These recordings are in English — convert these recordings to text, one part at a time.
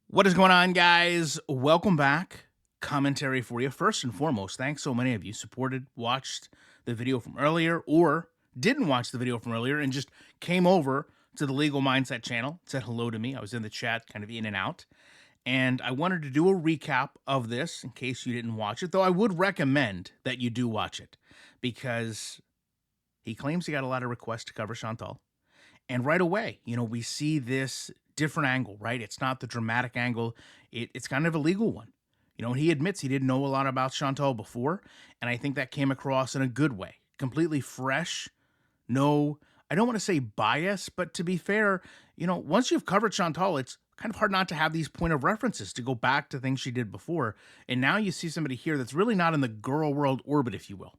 What is going on, guys? Welcome back. Commentary for you. First and foremost, thanks so many of you supported, watched the video from earlier, or didn't watch the video from earlier and just came over to the Legal Mindset channel, said hello to me. I was in the chat, kind of in and out. And I wanted to do a recap of this in case you didn't watch it, though I would recommend that you do watch it because he claims he got a lot of requests to cover Chantal. And right away, we see this different angle, right? It's not the dramatic angle. It's kind of a legal one. And he admits he didn't know a lot about Chantal before. And I think that came across in a good way. Completely fresh. No, I don't want to say bias, but to be fair, once you've covered Chantal, it's kind of hard not to have these point of references to go back to things she did before. And now you see somebody here that's really not in the girl world orbit, if you will.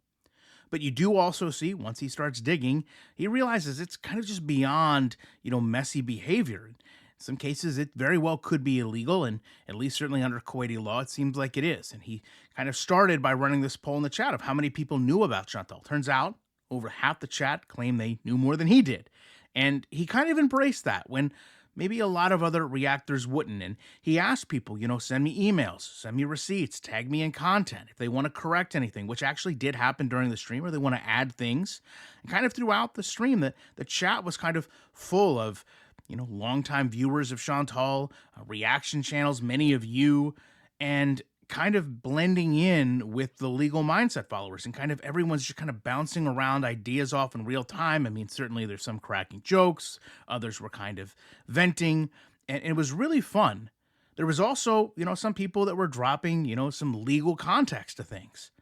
But you do also see, once he starts digging, he realizes it's kind of just beyond, messy behavior. In some cases, it very well could be illegal, and at least certainly under Kuwaiti law, it seems like it is. And he kind of started by running this poll in the chat of how many people knew about Chantal. Turns out, over half the chat claimed they knew more than he did. And he kind of embraced that when maybe a lot of other reactors wouldn't. And he asked people, send me emails, send me receipts, tag me in content if they want to correct anything, which actually did happen during the stream, or they want to add things. And kind of throughout the stream, the chat was kind of full of, longtime viewers of Chantal, reaction channels, many of you, and kind of blending in with the Legal Mindset followers, and kind of everyone's just kind of bouncing around ideas off in real time. I mean, certainly there's some cracking jokes, others were kind of venting, and it was really fun. There was also, some people that were dropping, some legal context to things,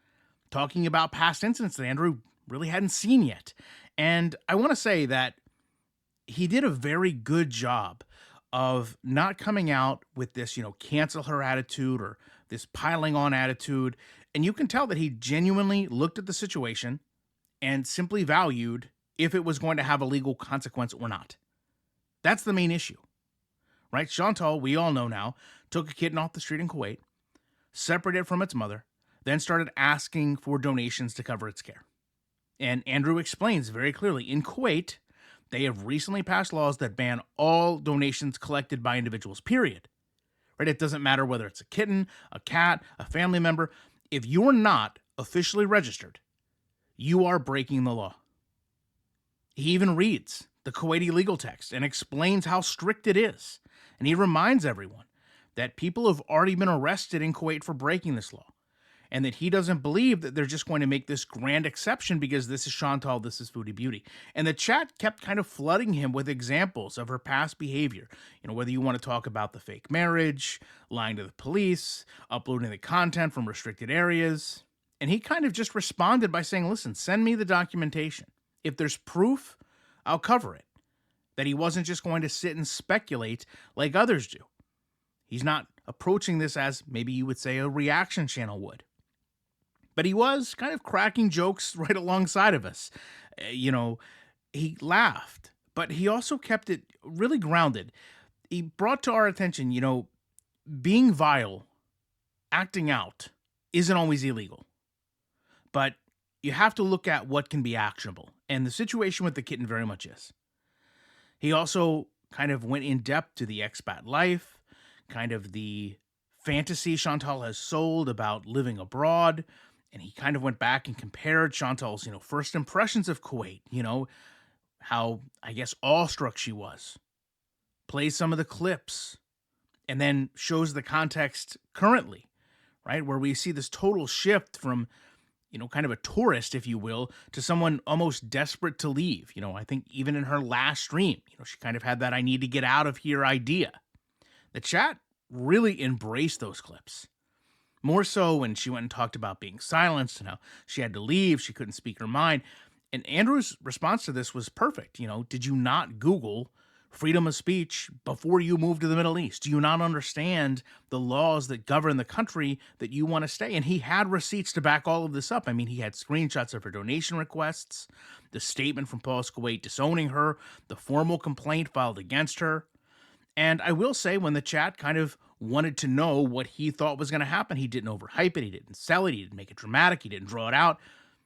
talking about past incidents that Andrew really hadn't seen yet. And I want to say that he did a very good job of not coming out with this, cancel her attitude or this piling on attitude. And you can tell that he genuinely looked at the situation and simply valued if it was going to have a legal consequence or not. That's the main issue, right? Chantal, we all know now, took a kitten off the street in Kuwait, separated it from its mother, then started asking for donations to cover its care. And Andrew explains very clearly, in Kuwait, they have recently passed laws that ban all donations collected by individuals, period. Right? It doesn't matter whether it's a kitten, a cat, a family member. If you're not officially registered, you are breaking the law. He even reads the Kuwaiti legal text and explains how strict it is. And he reminds everyone that people have already been arrested in Kuwait for breaking this law, and that he doesn't believe that they're just going to make this grand exception because this is Chantal, this is Foodie Beauty. And the chat kept kind of flooding him with examples of her past behavior. Whether you want to talk about the fake marriage, lying to the police, uploading the content from restricted areas. And he kind of just responded by saying, listen, send me the documentation. If there's proof, I'll cover it. That he wasn't just going to sit and speculate like others do. He's not approaching this as maybe you would say a reaction channel would. But he was kind of cracking jokes right alongside of us. He laughed, but he also kept it really grounded. He brought to our attention, being vile, acting out, isn't always illegal. But you have to look at what can be actionable. And the situation with the kitten very much is. He also kind of went in depth to the expat life, kind of the fantasy Chantal has sold about living abroad. And he kind of went back and compared Chantal's, first impressions of Kuwait, how, I guess, awestruck she was. Plays some of the clips and then shows the context currently, right? Where we see this total shift from, kind of a tourist, if you will, to someone almost desperate to leave. I think even in her last stream, she kind of had that I need to get out of here idea. The chat really embraced those clips. More so when she went and talked about being silenced and how she had to leave, she couldn't speak her mind. And Andrew's response to this was perfect. Did you not Google freedom of speech before you moved to the Middle East? Do you not understand the laws that govern the country that you want to stay? And he had receipts to back all of this up. I mean, he had screenshots of her donation requests, the statement from Paul's Kuwait disowning her, the formal complaint filed against her. And I will say, when the chat kind of wanted to know what he thought was going to happen, he didn't overhype it, he didn't sell it, he didn't make it dramatic, he didn't draw it out.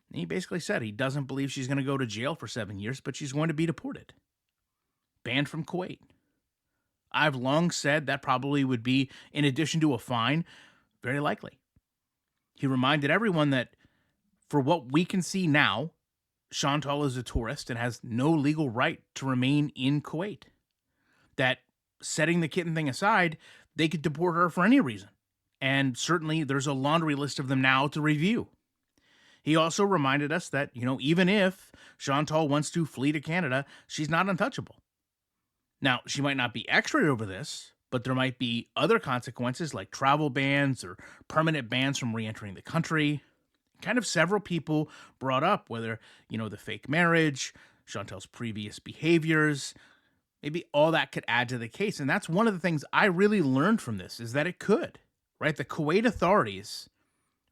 And he basically said he doesn't believe she's going to go to jail for 7 years, but she's going to be deported. Banned from Kuwait. I've long said that probably would be, in addition to a fine, very likely. He reminded everyone that for what we can see now, Chantal is a tourist and has no legal right to remain in Kuwait. That setting the kitten thing aside, they could deport her for any reason. And certainly there's a laundry list of them now to review. He also reminded us that, even if Chantal wants to flee to Canada, she's not untouchable. Now, she might not be extradited over this, but there might be other consequences like travel bans or permanent bans from re-entering the country. Kind of several people brought up whether, the fake marriage, Chantal's previous behaviors, maybe all that could add to the case. And that's one of the things I really learned from this is that it could, right? The Kuwait authorities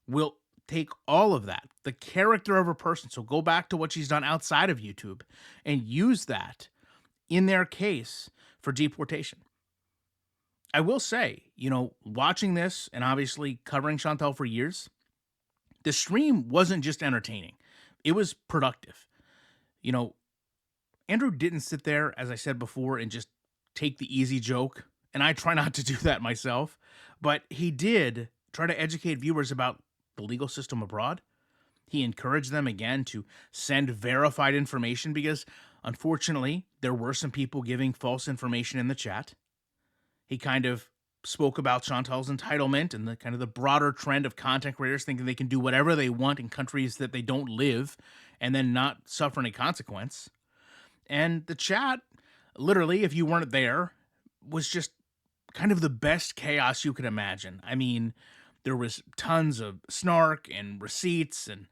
will take all of that, the character of a person. So go back to what she's done outside of YouTube and use that in their case for deportation. I will say, watching this and obviously covering Chantal for years, the stream wasn't just entertaining. It was productive. Andrew didn't sit there, as I said before, and just take the easy joke. And I try not to do that myself. But he did try to educate viewers about the legal system abroad. He encouraged them again to send verified information because, unfortunately, there were some people giving false information in the chat. He kind of spoke about Chantal's entitlement and the kind of the broader trend of content creators thinking they can do whatever they want in countries that they don't live and then not suffer any consequence. And the chat, literally, if you weren't there, was just kind of the best chaos you could imagine. I mean, there was tons of snark and receipts and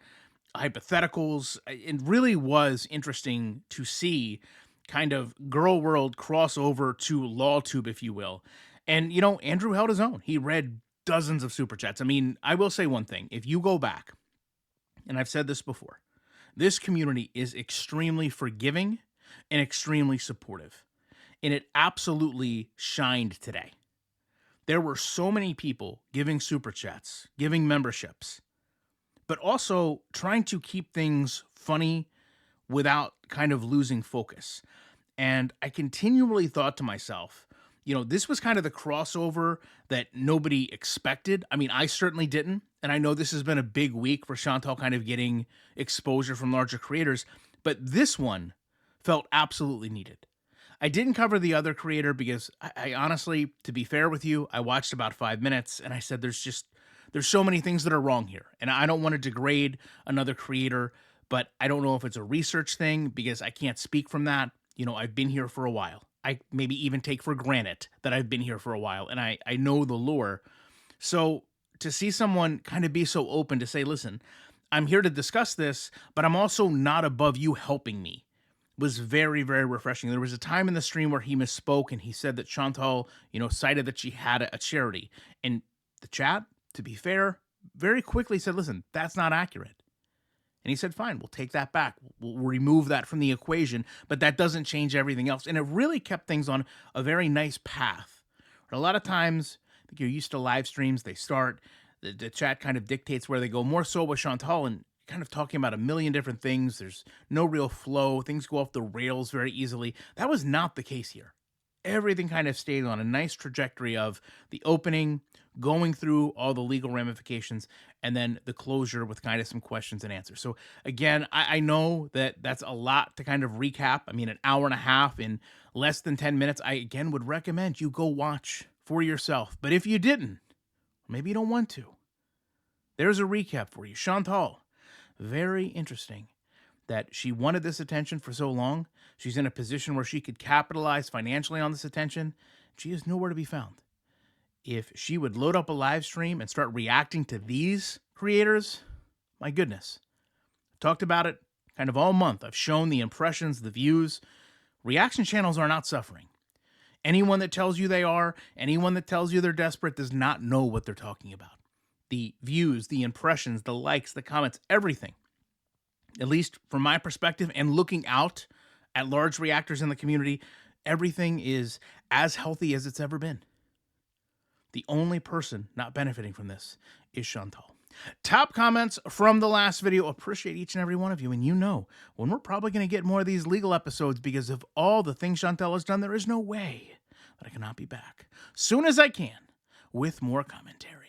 hypotheticals. It really was interesting to see kind of girl world crossover to LawTube, if you will. And, Andrew held his own. He read dozens of super chats. I mean, I will say one thing. If you go back, and I've said this before, this community is extremely forgiving and extremely supportive. And it absolutely shined today. There were so many people giving super chats, giving memberships, but also trying to keep things funny without kind of losing focus. And I continually thought to myself, this was kind of the crossover that nobody expected. I mean, I certainly didn't. And I know this has been a big week for Chantal kind of getting exposure from larger creators, but this one felt absolutely needed. I didn't cover the other creator because I honestly, to be fair with you, I watched about 5 minutes and I said, there's so many things that are wrong here. And I don't want to degrade another creator, but I don't know if it's a research thing because I can't speak from that. I've been here for a while. I maybe even take for granted that I've been here for a while and I know the lore. So to see someone kind of be so open to say, listen, I'm here to discuss this, but I'm also not above you helping me, was very, very refreshing. There was a time in the stream where he misspoke and he said that Chantal, cited that she had a charity. And the chat, to be fair, very quickly said, listen, that's not accurate. And he said, fine, we'll take that back. We'll remove that from the equation, but that doesn't change everything else. And it really kept things on a very nice path. A lot of times, I think you're used to live streams, they start, the chat kind of dictates where they go, more so with Chantal and kind of talking about a million different things. There's no real flow. Things go off the rails very easily. That was not the case here. Everything kind of stayed on a nice trajectory of the opening, going through all the legal ramifications, and then the closure with kind of some questions and answers. So again, I know that that's a lot to kind of recap. I mean, an hour and a half in less than 10 minutes. I, again, would recommend you go watch for yourself. But if you didn't, maybe you don't want to, there's a recap for you. Chantal, very interesting that she wanted this attention for so long. She's in a position where she could capitalize financially on this attention. She is nowhere to be found. If she would load up a live stream and start reacting to these creators, my goodness. I've talked about it kind of all month. I've shown the impressions, the views. Reaction channels are not suffering. Anyone that tells you they are, anyone that tells you they're desperate does not know what they're talking about. The views, the impressions, the likes, the comments, everything, at least from my perspective and looking out at large reactors in the community, everything is as healthy as it's ever been. The only person not benefiting from this is Chantal. Top comments from the last video. Appreciate each and every one of you. And when we're probably going to get more of these legal episodes because of all the things Chantal has done, there is no way that but I cannot be back soon as I can with more commentary.